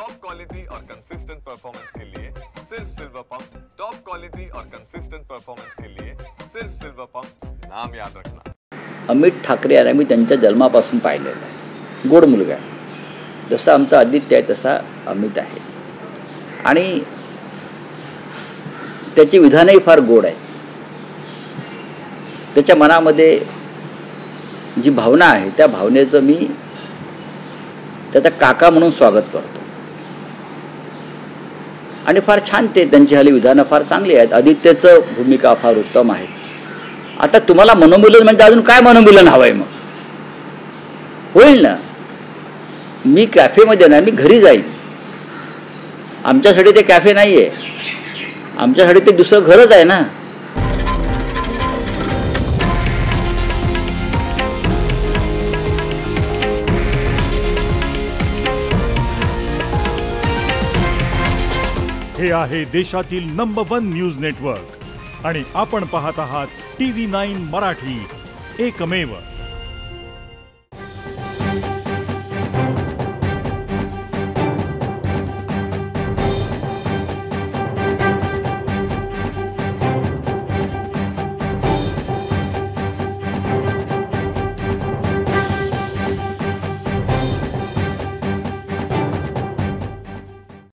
Top quality और consistent performance के लिए सिर्फ सिल्वर पंप। टॉप क्वालिटी और कंसिस्टेंट परफॉर्मेंस के लिए सिर्फ सिल्वर पंप, नाम याद रखना। अमित ठाकरे यांना मी त्यांच्या जन्मापासून पाहिलेलं आहे। गोड मुलगा आहे, जसा आमचा आदित्य आहे तसा अमित आहे आणि त्याची विधानही फार गोड आहेत। त्याच्या मनामध्ये जी भावना आहे त्या भावनेचं मी त्याचा काका म्हणून स्वागत करतो आणि फार छान ते त्यांची हल्ली विधानं फार चांगली आहेत। आदित्यचं भूमिका फार उत्तम आहे। आता तुम्हाला मनोमिलन म्हणजे अजून काय मनोमिलन हवंय? मग होईल ना, मी कॅफेमध्ये नाही, मी घरी जाईन। आमच्यासाठी ते कॅफे नाही आहे, आमच्यासाठी ते दुसरं घरच आहे ना। हे आहे देशातील नंबर 1 न्यूज नेटवर्क आणि आपण पाहत आहात TV9 मराठी, एकमेव।